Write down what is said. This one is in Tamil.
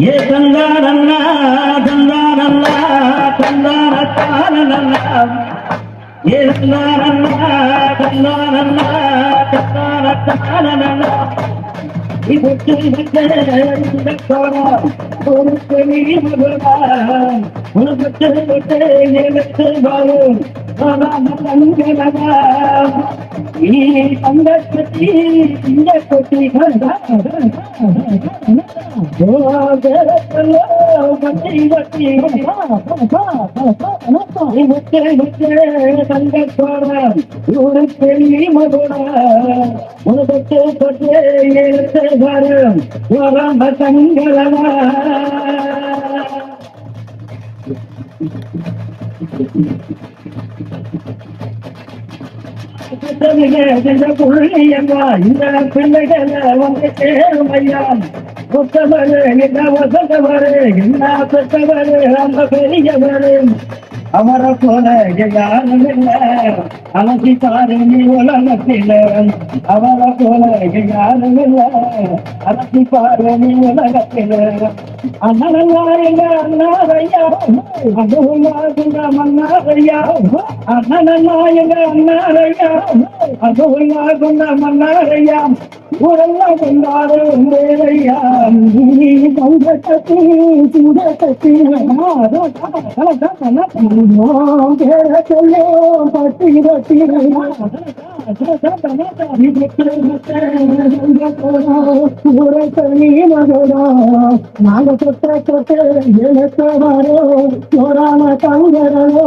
ஏ தந்தா நன்னா தந்தா நன்னா தந்தான தான நன்னா ஏ தந்தா நன்னா தந்தா நன்னா தந்தான தான நன்னா இதற்கு ஒரு பெரிய மகளா உனக்கு எனக்கு வாழும் அந்த கட்டி இந்த கொட்டி ஒரு பெரிய மகளா உனக்கு கொட்டே எடுத்து வரும் தங்களவா புள்ளியம்மா இந்த பிள்ளைகளை வந்து சேரும் ஐயா புத்தவரு என்ன வசந்தவரு என்ன பெற்றவரு அந்த பெரியவரு அவரை போல யாரும் இல்லை அலசி பாரு நீ உலகத்தில அவரை போல யாரும் இல்லை அலசி பாரு நீ உலகத்தில அண்ணனல்லா எங்க அண்ணாரையா அதுவுமா குண்ட மன்னாரையா அண்ணனல்லா எங்க அண்ணாரையா அதுவுமா குண்ட மன்னாரையா ஊரெல்லாம் கொண்டாடும் வேலையா நீ பங்க கட்டி சுட கட்டி சொல்லோ பட்டி பட்டி நாங்க சொத்த சொத்த எனக்கு வரோம் தங்கரோ